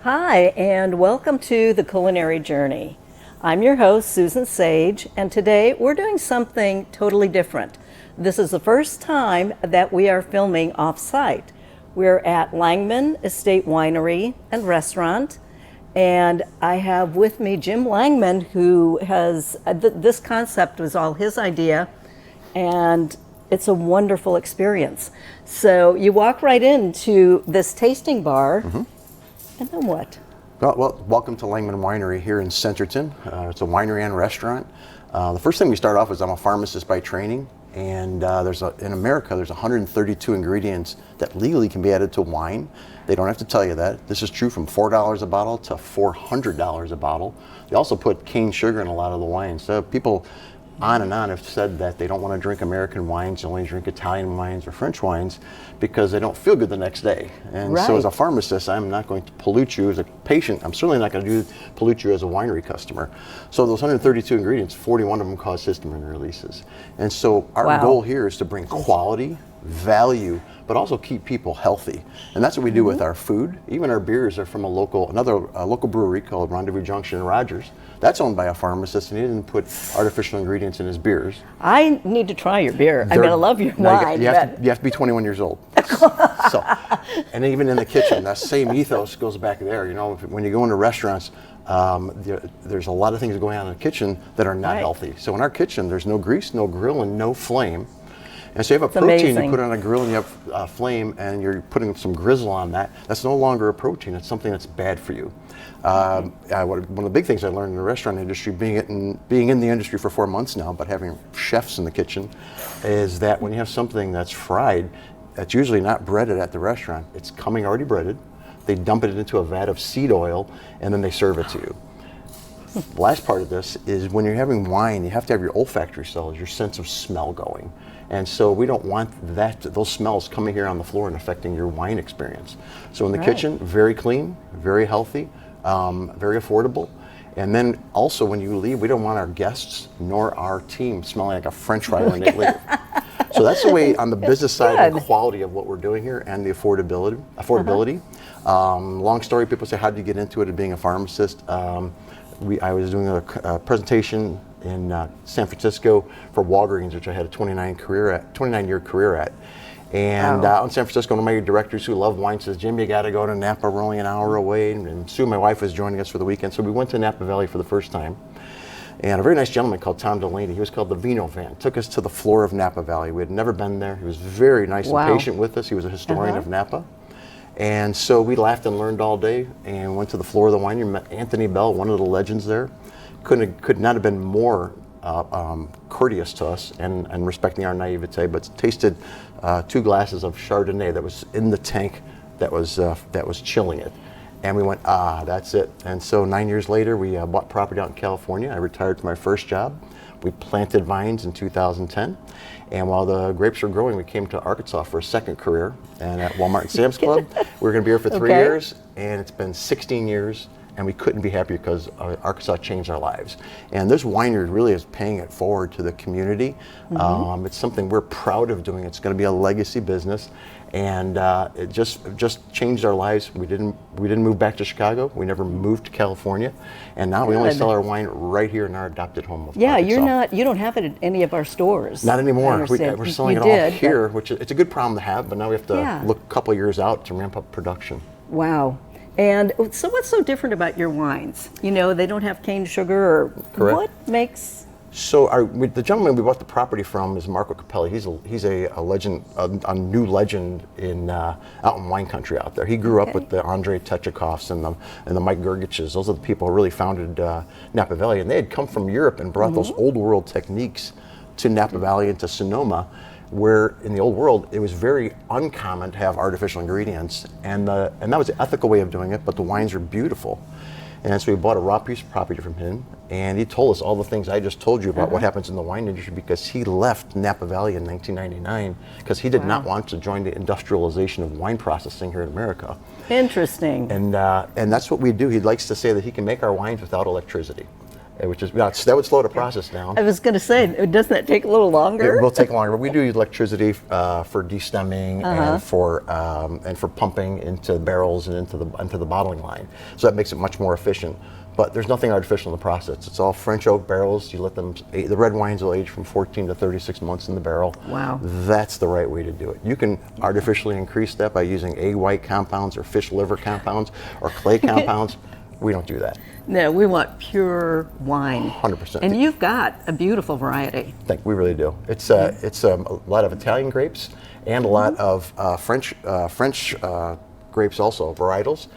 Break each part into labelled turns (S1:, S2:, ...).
S1: Hi, and welcome to the Culinary Journey. I'm your host, Susan Sage, and today we're doing something totally different. This is the first time that we are filming off-site. We're at Langman Estate Winery and Restaurant, and I have with me Jim Langman, who has, this concept was all his idea, and it's a wonderful experience. So you walk right into this tasting bar, and then what?
S2: Well, welcome to Langman Winery here in Centerton. It's a winery and restaurant. The first thing we start off is I'm a pharmacist by training, and in America there's 132 ingredients that legally can be added to wine. They don't have to tell you that. This is true from $4 a bottle to $400 a bottle. They also put cane sugar in a lot of the wines. So people on and on have said that they don't want to drink American wines, they only drink Italian wines or French wines because they don't feel good the next day. And so as a pharmacist, I'm not going to pollute you as a patient. I'm certainly not going to pollute you as a winery customer. So those 132 ingredients, 41 of them cause histamine releases. And so our goal here is to bring quality, value, but also keep people healthy. And that's what we do with our food. Even our beers are from a local brewery called Rendezvous Junction in Rogers. That's owned by a pharmacist, and he didn't put artificial ingredients in his beers.
S1: I need to try your beer. I love your wine.
S2: You have to be 21 years old. So, and even in the kitchen, that same ethos goes back there. You know, when you go into restaurants, there's a lot of things going on in the kitchen that are not healthy. So in our kitchen, there's no grease, no grill, and no flame. And so you have a protein you put on a grill and you have a flame and you're putting some grizzle on that. That's no longer a protein. It's something that's bad for you. One of the big things I learned in the restaurant industry, being in the industry for 4 months now, but having chefs in the kitchen, is that when you have something that's fried, that's usually not breaded at the restaurant. It's coming already breaded. They dump it into a vat of seed oil and then they serve it to you. The last part of this is when you're having wine, you have to have your olfactory cells, your sense of smell going. And so we don't want those smells coming here on the floor and affecting your wine experience. So in the kitchen, very clean, very healthy, very affordable. And then also when you leave, we don't want our guests nor our team smelling like a French fry when they leave. So that's the way on the business side and quality of what we're doing here and the affordability. Long story, people say, how did you get into it as being a pharmacist? I was doing a presentation in San Francisco for Walgreens, which I had a 29-year career at. And out in San Francisco, one of my directors who loved wine says, Jim, you got to go to Napa. We're only an hour away. And Sue, my wife, was joining us for the weekend. So we went to Napa Valley for the first time. And a very nice gentleman called Tom Delaney, he was called the Vino Van, took us to the floor of Napa Valley. We had never been there. He was very nice and patient with us. He was a historian of Napa. And so we laughed and learned all day and went to the floor of the winery, met Anthony Bell, one of the legends there. Could not have been more courteous to us and respecting our naivete, but tasted 2 glasses of Chardonnay that was in the tank that was chilling it. And we went, that's it. And so 9 years later, we bought property out in California. I retired from my first job. We planted vines in 2010. And while the grapes were growing, we came to Arkansas for a second career. And at Walmart and Sam's Club, we were going to be here for 3 years. And it's been 16 years. And we couldn't be happier because Arkansas changed our lives. And this winery really is paying it forward to the community. It's something we're proud of doing. It's going to be a legacy business. And it just changed our lives. We didn't move back to Chicago. We never moved to California, and now we only sell our wine right here in our adopted home of Arkansas.
S1: You don't have it at any of our stores.
S2: Not anymore. We're selling it all here, which it's a good problem to have. But now we have to look a couple of years out to ramp up production.
S1: Wow. And so, what's so different about your wines? You know, they don't have cane sugar, or what makes?
S2: So the gentleman we bought the property from is Marco Capelli. He's a legend, a new legend out in wine country out there. He grew up with the Andrei Tetrakovs and the Mike Gergiches. Those are the people who really founded Napa Valley, and they had come from Europe and brought those old world techniques to Napa Valley and to Sonoma, where in the old world it was very uncommon to have artificial ingredients, and that was the ethical way of doing it. But the wines are beautiful. And so we bought a raw piece of property from him, and he told us all the things I just told you about what happens in the wine industry, because he left Napa Valley in 1999 because he did not want to join the industrialization of wine processing here in America.
S1: Interesting.
S2: And that's what we do. He likes to say that he can make our wines without electricity. which is that would slow the process down.
S1: I was going to say, doesn't that take a little longer?
S2: It will take longer, but we do use electricity for destemming and for pumping into barrels and into the bottling line. So that makes it much more efficient. But there's nothing artificial in the process. It's all French oak barrels. You let them. The red wines will age from 14 to 36 months in the barrel.
S1: Wow.
S2: That's the right way to do it. You can artificially increase that by using egg white compounds or fish liver compounds or clay compounds. We don't do that.
S1: No, we want pure wine.
S2: 100%.
S1: And you've got a beautiful variety.
S2: We really do. It's a lot of Italian grapes and a lot of French grapes also, varietals.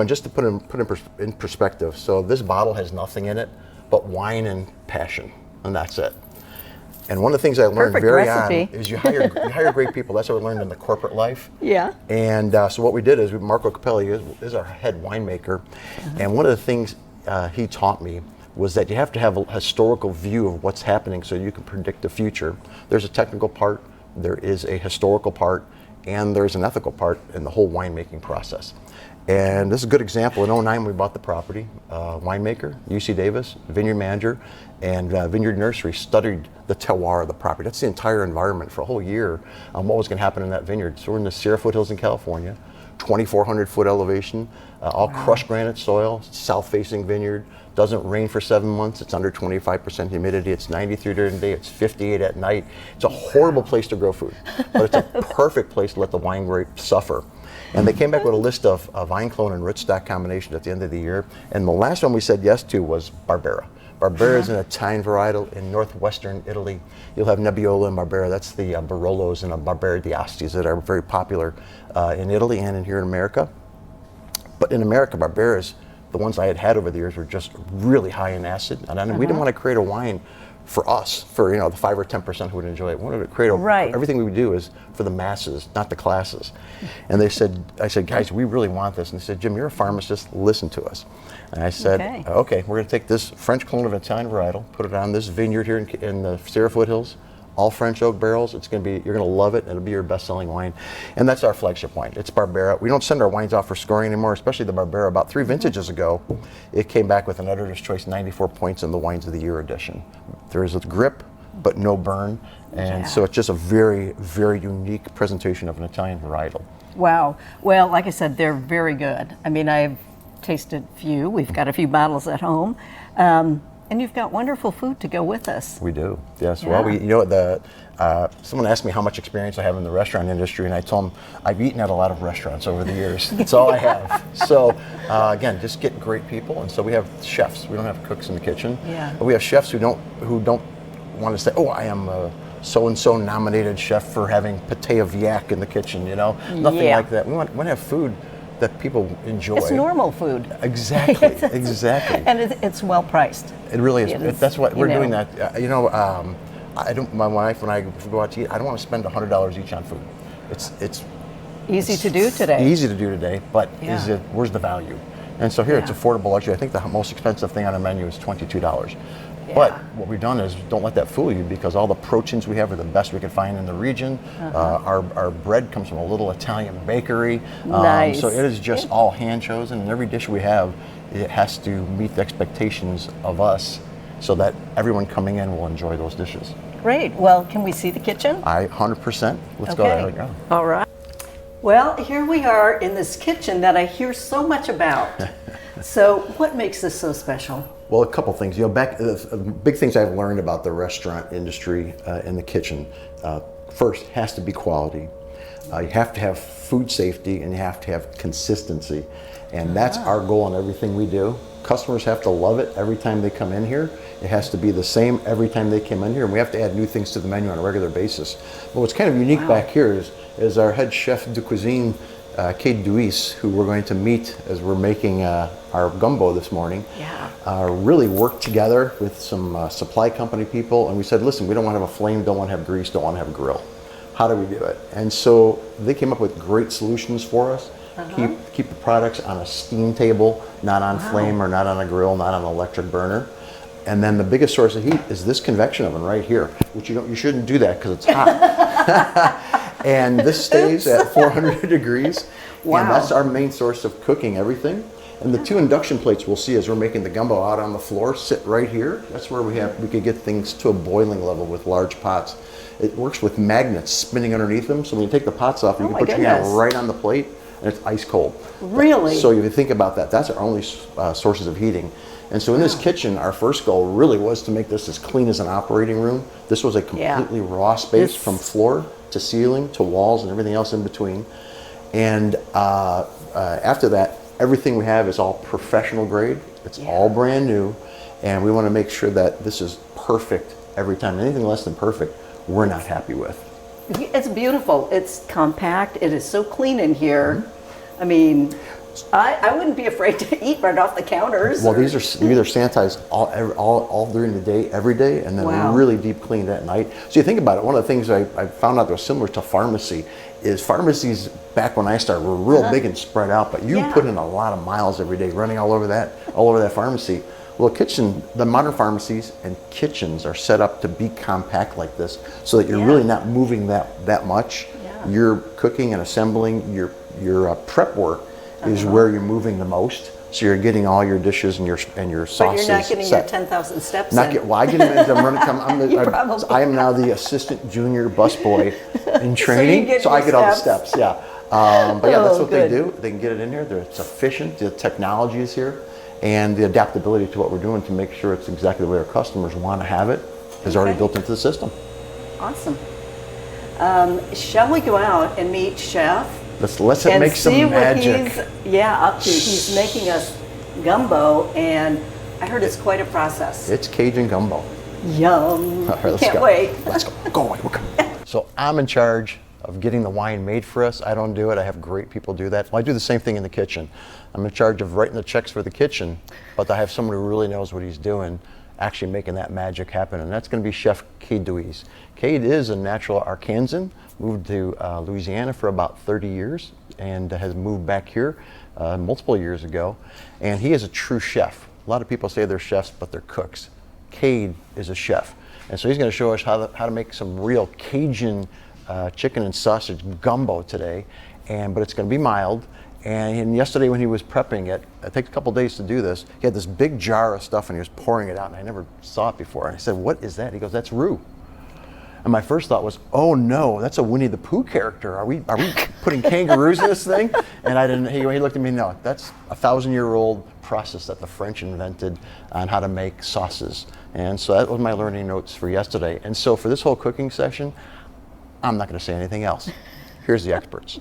S2: Just to put in perspective. So this bottle has nothing in it but wine and passion, and that's it. And one of the things I learned very on is you hire great people. That's what I learned in the corporate life.
S1: Yeah.
S2: And so what we did is Marco Capelli is our head winemaker, and one of the things he taught me was that you have to have a historical view of what's happening so you can predict the future. There's a technical part, there is a historical part, and there's an ethical part in the whole winemaking process. And this is a good example. In 2009, we bought the property. Winemaker, UC Davis, vineyard manager, and vineyard nursery studied the terroir of the property. That's the entire environment for a whole year on what was going to happen in that vineyard. So we're in the Sierra foothills in California, 2,400 foot elevation, all crushed granite soil, south-facing vineyard. Doesn't rain for 7 months. It's under 25% humidity. It's 93 during the day. It's 58 at night. It's a horrible place to grow food, but it's a perfect place to let the wine grape suffer. And they came back with a list of vine clone and rootstock combinations at the end of the year. And the last one we said yes to was Barbera. Barbera is an Italian varietal in northwestern Italy. You'll have Nebbiolo and Barbera. That's the Barolos and Barbera d'Asti that are very popular in Italy and here in America. But in America, Barberas, the ones I had over the years, were just really high in acid. And we didn't want to create a wine for us, for the 5 or 10% who would enjoy it. We wanted to create everything we do is for the masses, not the classes. And I said, guys, we really want this. And they said, Jim, you're a pharmacist, listen to us. And I said, okay, we're going to take this French clone of Italian varietal, put it on this vineyard here in the Sierra foothills, all French oak barrels. You're going to love it. It'll be your best-selling wine. And that's our flagship wine. It's Barbera. We don't send our wines off for scoring anymore, especially the Barbera. About 3 vintages ago, it came back with an Editor's Choice 94 points in the Wines of the Year edition. There is a grip, but no burn. And so it's just a very, very unique presentation of an Italian varietal.
S1: Wow. Well, like I said, they're very good. I mean, I've tasted a few. We've got a few bottles at home. And you've got wonderful food to go with us.
S2: We do, yes. Yeah. Well, someone asked me how much experience I have in the restaurant industry, and I told them I've eaten at a lot of restaurants over the years. That's all I have. So, again, just get great people. And so we have chefs. We don't have cooks in the kitchen. Yeah. But we have chefs who don't want to say, oh, I am a so-and-so nominated chef for having pâté of yak in the kitchen, Nothing like that. We want to have food that people enjoy.
S1: It's normal food.
S2: Exactly, exactly.
S1: And it's well priced.
S2: It really is. That's what we're doing. That I don't. My wife and I go out to eat. I don't want to spend $100 each on food. It's
S1: easy to do today.
S2: Easy to do today, but where's the value? And so here it's affordable luxury. I think the most expensive thing on our menu is $22. Yeah. But what we've done is don't let that fool you, because all the proteins we have are the best we can find in the region. Our bread comes from a little Italian bakery.
S1: Nice.
S2: So it is just all hand chosen, and every dish we have, it has to meet the expectations of us so that everyone coming in will enjoy those dishes.
S1: Great. Well, can we see the kitchen?
S2: 100%. Let's go there we go.
S1: All right. Well, here we are in this kitchen that I hear so much about. So what makes this so special?
S2: Well, a couple things. Big things I've learned about the restaurant industry in the kitchen. First, has to be quality. You have to have food safety, and you have to have consistency. And that's our goal in everything we do. Customers have to love it every time they come in here. It has to be the same every time they come in here, and we have to add new things to the menu on a regular basis. But what's kind of unique back here is our head chef de cuisine, Cade Diose, who we're going to meet as we're making our gumbo this morning, really worked together with some supply company people, and we said, listen, we don't want to have a flame, don't want to have grease, don't want to have a grill. How do we do it? And so they came up with great solutions for us. Keep the products on a steam table, not on flame or not on a grill, not on an electric burner. And then the biggest source of heat is this convection oven right here, which you shouldn't do that because it's hot. And this stays at 400 degrees. Wow. And that's our main source of cooking everything. And the two induction plates we'll see as we're making the gumbo out on the floor sit right here. That's where we could get things to a boiling level with large pots. It works with magnets spinning underneath them, so when you take the pots off, you can put your hand right on the plate, and it's ice cold.
S1: Really?
S2: So if you think about that, that's our only sources of heating. And so in this kitchen, our first goal really was to make this as clean as an operating room. This was a completely raw space from floor to ceiling to walls and everything else in between. And after that, everything we have is all professional grade. It's all brand new. And we want to make sure that this is perfect every time. Anything less than perfect, we're not happy with.
S1: It's beautiful. It's compact. It is so clean in here. I mean, I wouldn't be afraid to eat right off the counters.
S2: Well, these are sanitized all during the day, every day, and then really deep cleaned at night. So you think about it, one of the things I found out that was similar to pharmacy is pharmacies back when I started were real big and spread out, but you put in a lot of miles every day running all over that pharmacy. Well, the modern pharmacies and kitchens are set up to be compact like this, so that you're really not moving that much. You're cooking and assembling. Your prep work is where you're moving the most. So you're getting all your dishes and your sauces.
S1: But you're not getting your 10,000 steps in.
S2: Well, I get them in. I am now the assistant junior busboy in training, so I get all the steps. But that's what they do. They can get it in here. It's efficient. The technology is here, and the adaptability to what we're doing to make sure it's exactly the way our customers want to have it is already built into the system.
S1: Awesome. Shall we go out and meet Chef?
S2: Let's make some magic.
S1: What he's up to. He's making us gumbo, and I heard it's quite a process.
S2: It's Cajun gumbo.
S1: Yum!
S2: All right,
S1: Can't wait.
S2: Let's go. Go away. We're coming. So I'm in charge of getting the wine made for us. I don't do it. I have great people do that. Well, I do the same thing in the kitchen. I'm in charge of writing the checks for the kitchen, but I have someone who really knows what he's doing, actually making that magic happen, and that's going to be Chef Cade Diose. Cade is a natural Arkansan, moved to Louisiana for about 30 years and has moved back here multiple years ago, and he is a true chef. A lot of people say they're chefs, but they're cooks. Cade is a chef, and so he's going to show us how to make some real Cajun chicken and sausage gumbo today, but it's going to be mild. And yesterday when he was prepping it takes a couple days to do this, he had this big jar of stuff and he was pouring it out, and I never saw it before. And I said, "What is that?" He goes, "That's roux." And my first thought was, "Oh no, that's a Winnie the Pooh character. Are we putting kangaroos in this thing?" And I didn't. He looked at me. No, that's a 1,000-year-old process that the French invented on how to make sauces. And so that was my learning notes for yesterday. And so for this whole cooking session, I'm not going to say anything else. Here's the experts.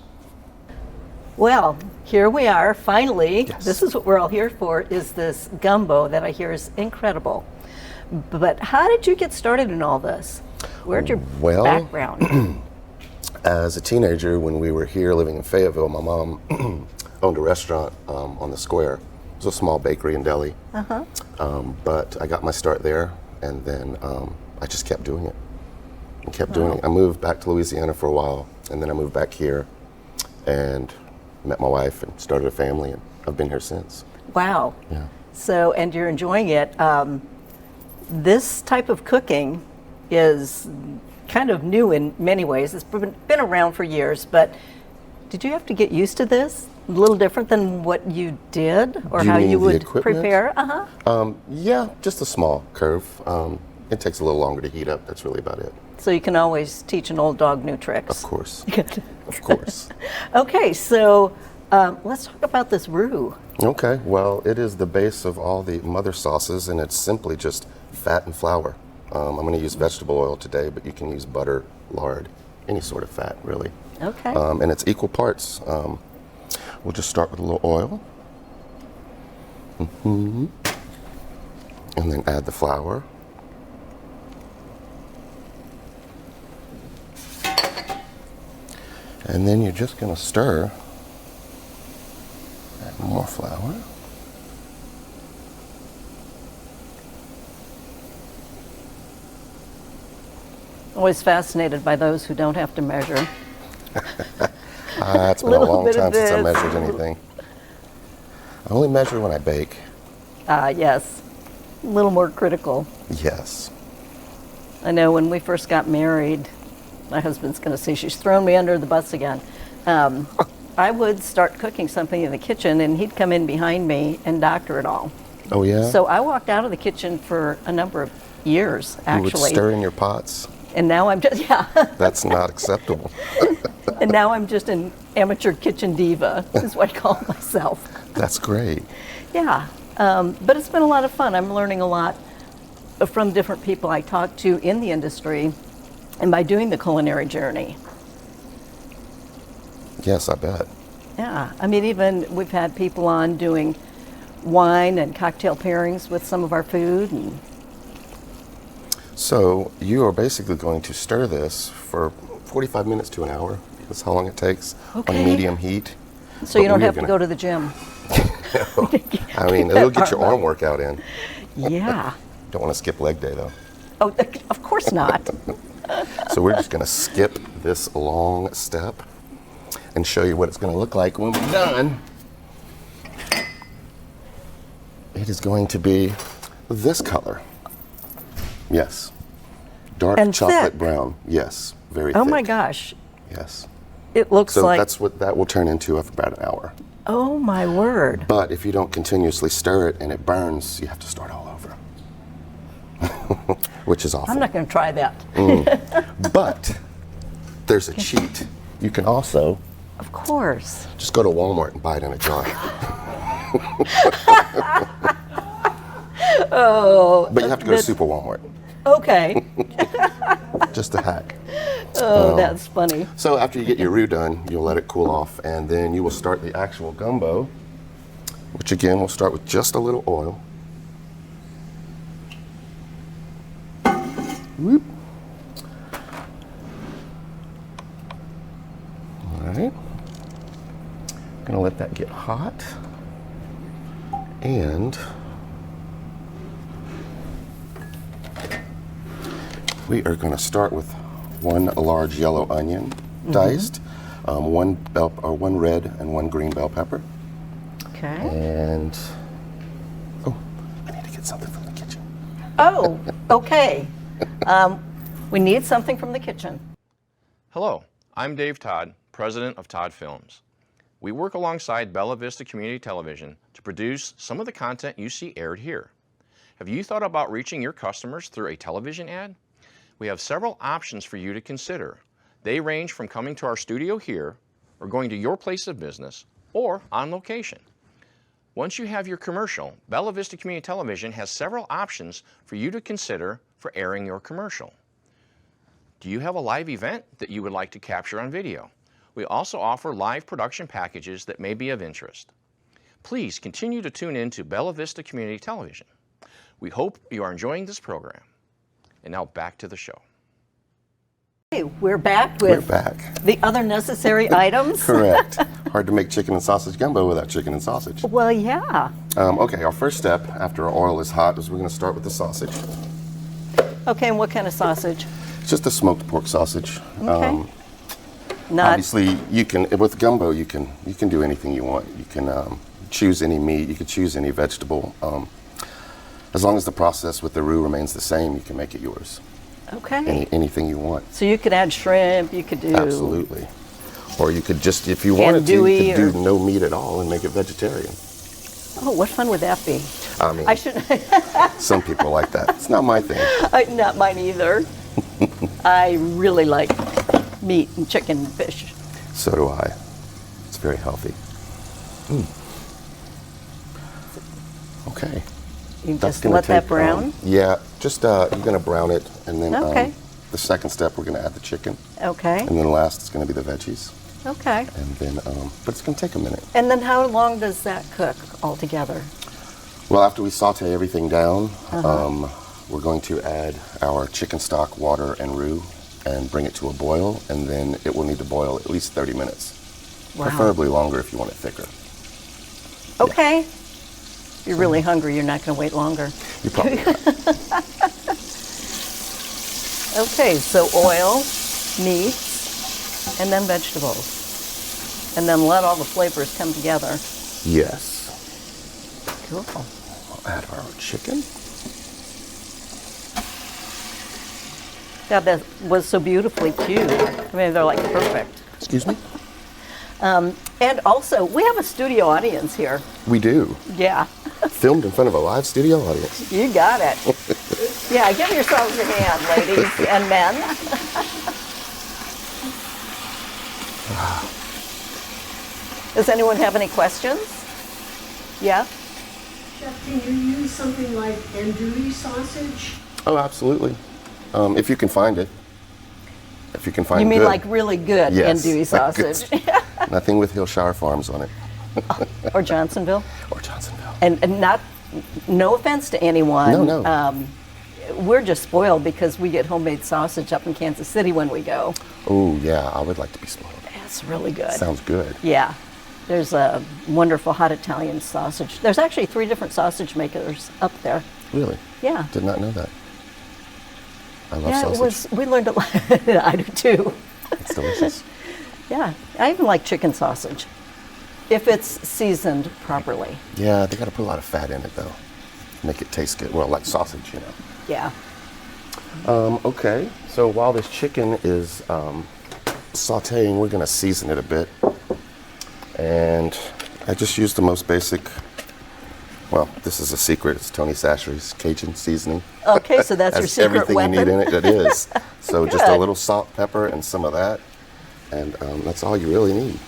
S1: Well, here we are, finally. Yes. This is what we're all here for, is this gumbo that I hear is incredible. But how did you get started in all this? Where'd your background?
S3: As a teenager, when we were here living in Fayetteville, my mom owned a restaurant on the square. It was a small bakery and deli. But I got my start there, and then I just kept doing it. And kept doing it. I moved back to Louisiana for a while, and then I moved back here and met my wife and started a family, and I've been here since.
S1: Wow.
S3: Yeah.
S1: So, and you're enjoying it. This type of cooking is kind of new in many ways. It's been around for years, but did you have to get used to this? A little different than what you did, or how you would prepare?
S3: Yeah, just a small curve. It takes a little longer to heat up. That's really about it.
S1: So you can always teach an old dog new tricks.
S3: Of course.
S1: Good.
S3: Of course.
S1: Okay, so let's talk about this roux.
S3: Okay, well, it is the base of all the mother sauces, and it's simply just fat and flour. I'm going to use vegetable oil today, but you can use butter, lard, any sort of fat, really.
S1: Okay.
S3: And it's equal parts. We'll just start with a little oil. And then add the flour. And then you're just going to stir. Add more flour.
S1: Always fascinated by those who don't have to measure.
S3: It's been a long time since I measured anything. I only measure when I bake.
S1: Yes. A little more critical.
S3: Yes.
S1: I know when we first got married, my husband's going to say she's thrown me under the bus again. I would start cooking something in the kitchen, and he'd come in behind me and doctor it all.
S3: Oh, yeah?
S1: So I walked out of the kitchen for a number of years,
S3: You would
S1: actually.
S3: stir in your pots?
S1: And now I'm just, yeah.
S3: That's not acceptable.
S1: And now I'm just an amateur kitchen diva, is what I call myself.
S3: That's great.
S1: Yeah, but it's been a lot of fun. I'm learning a lot from different people I talk to in the industry and by doing the Culinary Journey.
S3: Yes, I bet.
S1: Yeah, I mean, even we've had people on doing wine and cocktail pairings with some of our food. And
S3: So you are basically going to stir this for 45 minutes to an hour. That's how long it takes
S1: Okay.
S3: on medium heat.
S1: so you
S3: But
S1: don't
S3: we are
S1: have to
S3: gonna-
S1: go to the gym.
S3: I mean, it'll get your arm workout in.
S1: Yeah.
S3: Don't want to skip leg day though.
S1: Oh, of course not.
S3: So we're just going to skip this long step and show you what it's going to look like when we're done. It is going to be this color. Yes. Dark
S1: And
S3: chocolate
S1: thick.
S3: brown. Yes. Very
S1: Oh
S3: thick.
S1: my gosh,
S3: Yes.
S1: it looks
S3: So
S1: like,
S3: that's what that will turn into after about an hour.
S1: oh my word.
S3: But if you don't continuously stir it and it burns, you have to start all over. Which is awful.
S1: I'm not going to try that.
S3: But there's a cheat. You can also
S1: Of course.
S3: just go to Walmart and buy it in a jar.
S1: Oh.
S3: But you have to go to Super Walmart.
S1: Okay.
S3: Just a hack.
S1: Oh, that's funny.
S3: So after you get your roux done, you'll let it cool off, and then you will start the actual gumbo, which again, we'll start with just a little oil. Whoop. All right. Gonna let that get hot. And we are going to start with one large yellow onion, diced, one red and one green bell pepper,
S1: Okay.
S3: and oh, I need to get something from the kitchen.
S1: Oh, okay. We need something from the kitchen.
S4: Hello, I'm Dave Todd, president of Todd Films. We work alongside Bella Vista Community Television to produce some of the content you see aired here. Have you thought about reaching your customers through a television ad? We have several options for you to consider. They range from coming to our studio here, or going to your place of business, or on location. Once you have your commercial, Bella Vista Community Television has several options for you to consider for airing your commercial. Do you have a live event that you would like to capture on video? We also offer live production packages that may be of interest. Please continue to tune in to Bella Vista Community Television. We hope you are enjoying this program. And now back to the show.
S1: Hey, we're back
S3: We're
S1: with
S3: back.
S1: the other necessary items.
S3: Correct. Hard to make chicken and sausage gumbo without chicken and sausage.
S1: Well, yeah.
S3: Okay, our first step after our oil is hot is we're going to start with the sausage.
S1: Okay, and what kind of sausage?
S3: It's just a smoked pork sausage.
S1: Okay. Not,
S3: Obviously, you can with gumbo you can do anything you want. You can choose any meat. You can choose any vegetable. As long as the process with the roux remains the same, you can make it yours.
S1: okay.
S3: Anything you want.
S1: So you could add shrimp, you could do.
S3: Absolutely. Or you could just, if you wanted to, you
S1: Andouille
S3: could do
S1: or-
S3: no meat at all and make it vegetarian.
S1: Oh, what fun would that be?
S3: I mean,
S1: I should,
S3: some people like that. It's not my thing.
S1: not mine either. I really like meat and chicken and fish.
S3: So do I. It's very healthy. Okay.
S1: You
S3: That's
S1: just
S3: gonna
S1: let that
S3: take,
S1: brown.
S3: yeah, just you're gonna brown it, and then
S1: Okay.
S3: the second step we're gonna add the chicken,
S1: Okay.
S3: and then last it's gonna be the veggies,
S1: Okay.
S3: and then but it's gonna take a minute.
S1: And then how long does that cook altogether?
S3: Well, after we saute everything down, we're going to add our chicken stock, water, and roux, and bring it to a boil, and then it will need to boil at least 30 minutes,
S1: Wow.
S3: preferably longer if you want it thicker.
S1: Okay. If you're really hungry, you're not going to wait longer.
S3: You probably
S1: Okay, so oil, meats, and then vegetables. And then let all the flavors come together.
S3: yes.
S1: Cool.
S3: We'll add our chicken.
S1: Yeah, that was so beautifully cute. I mean, they're like perfect.
S3: Excuse me.
S1: And And also, we have a studio audience here.
S3: We do.
S1: Yeah,
S3: Filmed in front of a live studio audience.
S1: you got it. Yeah, give yourselves a hand, ladies and men. Does anyone have any questions? Yeah?
S5: Chef, can you use something like andouille sausage?
S3: Oh, absolutely. If you can find it. If you can find
S1: You mean
S3: good.
S1: like really good
S3: Yes,
S1: andouille
S3: like good
S1: sausage?
S3: Nothing with Hillshire Farms on it.
S1: Or Johnsonville?
S3: Or Johnsonville.
S1: And not, no offense to anyone.
S3: No.
S1: We're just spoiled because we get homemade sausage up in Kansas City when we go.
S3: Oh, yeah, I would like to be spoiled.
S1: It's really good.
S3: Sounds good.
S1: Yeah. There's a wonderful hot Italian sausage. There's actually 3 different sausage makers up there.
S3: Really?
S1: Yeah.
S3: Did not know that. I love
S1: Yeah,
S3: sausage.
S1: we learned a lot. I do too.
S3: It's delicious.
S1: Yeah. I even like chicken sausage if it's seasoned properly.
S3: Yeah, they got to put a lot of fat in it, though. Make it taste good. Well, like sausage, you know.
S1: Yeah.
S3: Okay, so while this chicken is sauteing, we're gonna season it a bit. And I just used the most basic, well, this is a secret, it's Tony Chachere's Cajun seasoning.
S1: Okay, so that's your
S3: Has
S1: secret
S3: everything
S1: weapon.
S3: you need in it, it is. So just a
S1: Good.
S3: little salt, pepper, and some of that. And that's all you really need.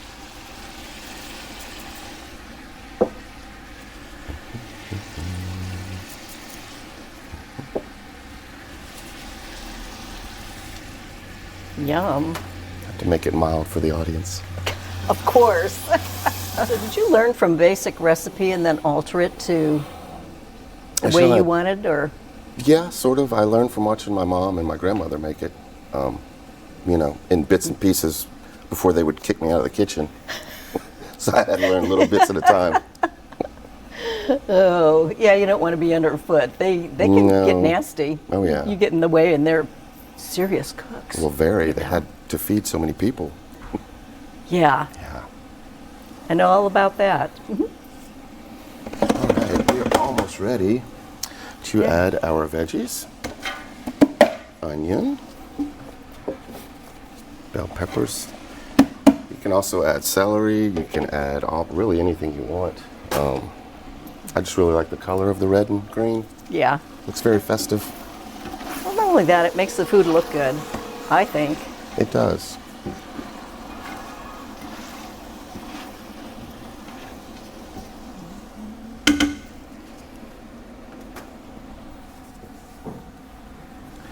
S1: Yum.
S3: Have to make it mild for the audience.
S1: Of course. So did you learn from basic recipe and then alter it to the way
S3: Actually,
S1: you wanted, or?
S3: Yeah, sort of. I learned from watching my mom and my grandmother make it, you know, in bits and pieces before they would kick me out of the kitchen. So I had to learn little bits at a time.
S1: Oh, yeah, you don't want to be underfoot. They can
S3: No.
S1: get nasty.
S3: Oh, yeah.
S1: You get in the way, and they're serious cooks.
S3: Well, very. They had to feed so many people.
S1: Yeah,
S3: Yeah.
S1: I know all about that.
S3: All right, we're almost ready to
S1: Yeah.
S3: add our veggies. Onion. Bell peppers. You can also add celery. You can add really anything you want. I just really like the color of the red and green.
S1: Yeah.
S3: Looks very festive.
S1: Well, not only that, it makes the food look good, I think.
S3: It does.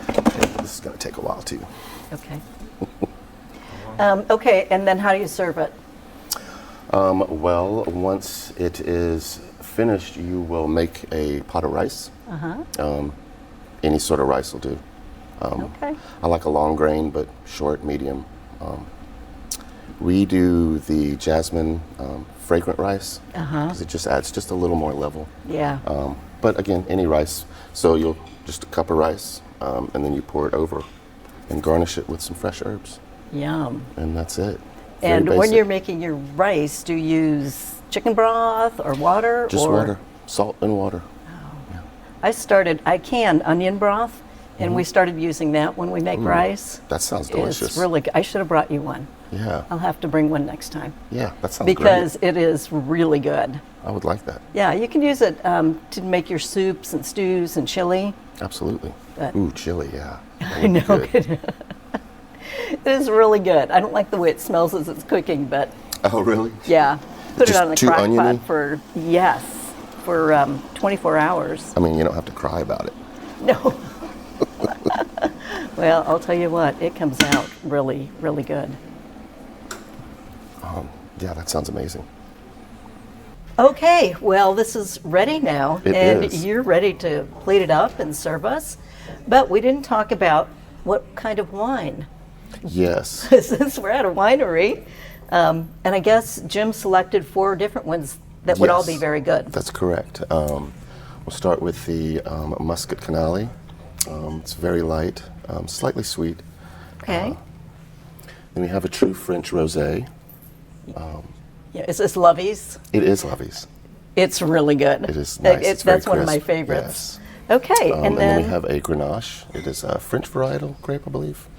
S3: Okay, this is going to take a while too.
S1: Okay. Okay, and then how do you serve it?
S3: Well, once it is finished, you will make a pot of rice. Any sort of rice will do.
S1: Okay.
S3: I like a long grain, but short, medium. We do the jasmine fragrant rice because it just adds just a little more level.
S1: Yeah.
S3: But again, any rice. So you'll just a cup of rice, and then you pour it over and garnish it with some fresh herbs,
S1: Yum.
S3: and that's it. Very
S1: And when
S3: basic.
S1: you're making your rice, do you use chicken broth or water?
S3: Just
S1: or?
S3: water, salt and water.
S1: I can onion broth, and we started using that when we make rice.
S3: That sounds delicious.
S1: It's really good. I should have brought you one.
S3: Yeah,
S1: I'll have to bring one next time
S3: yeah, that sounds
S1: because
S3: great.
S1: it is really good.
S3: I would like that.
S1: Yeah, you can use it to make your soups and stews and chili.
S3: Absolutely.
S1: But-
S3: Ooh, chili, yeah. That
S1: I
S3: would be
S1: know.
S3: good.
S1: It is really good. I don't like the way it smells as it's cooking, but
S3: Oh, really?
S1: yeah. Put it
S3: Just
S1: on the
S3: too
S1: crock
S3: oniony?
S1: pot for, 24 hours.
S3: I mean, you don't have to cry about it.
S1: No. Well, I'll tell you what, it comes out really, really good.
S3: Yeah, that sounds amazing.
S1: Okay, well, this is ready now,
S3: It
S1: and
S3: is.
S1: you're ready to plate it up and serve us. But we didn't talk about what kind of wine,
S3: Yes.
S1: since we're at a winery. And I guess Jim selected 4 different ones that would all
S3: Yes.
S1: be very good.
S3: That's correct. We'll start with the Muscat Canali. It's very light, slightly sweet.
S1: Okay.
S3: Then we have a true French rosé.
S1: Yeah, is this Lovey's?
S3: It is Lovey's.
S1: It's really good.
S3: It is nice. It's very
S1: That's one of my
S3: crisp,
S1: favorites. Okay,
S3: And
S1: and
S3: then
S1: then
S3: we have a Grenache. It is a French varietal grape, I believe.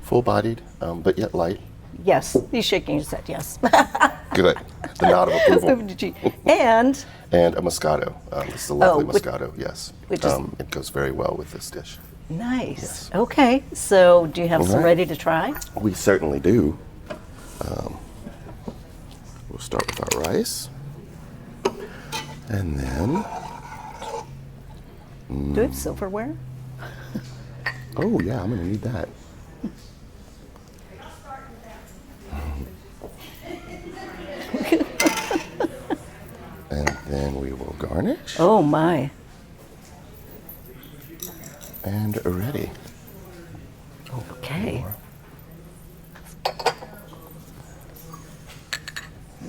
S3: Full-bodied, but yet light.
S1: Yes, he's shaking his head, yes.
S3: Good. The nod of approval.
S1: And
S3: And a Moscato. This is a lovely
S1: which-
S3: Moscato, yes.
S1: which is-
S3: It goes very well with this dish.
S1: nice. Okay, so do you have some
S3: right.
S1: ready to try?
S3: We certainly do. We'll start with our rice. And then,
S1: Do we have silverware?
S3: oh yeah, I'm gonna need that. And then we will garnish.
S1: Oh my.
S3: And ready.
S1: Okay.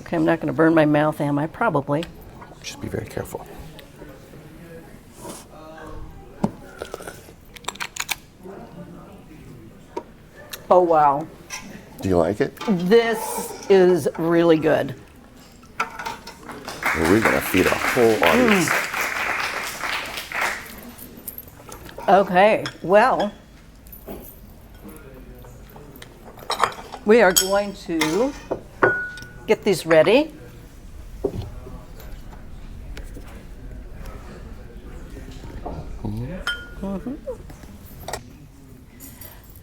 S1: Okay, I'm not going to burn my mouth, am I? Probably.
S3: Just be very careful.
S1: Oh wow.
S3: Do you like it?
S1: This is really good.
S3: We're gonna feed a whole audience.
S1: Okay, well, we are going to get these ready.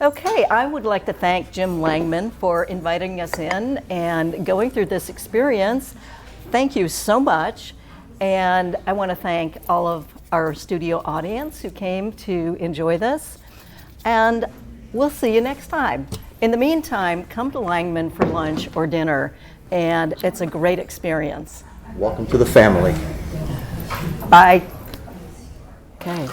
S1: Okay, I would like to thank Jim Langman for inviting us in and going through this experience. Thank you so much. And I want to thank all of our studio audience who came to enjoy this. And we'll see you next time. In the meantime, come to Langman for lunch or dinner, and it's a great experience.
S2: Welcome to the family.
S1: Bye. Okay.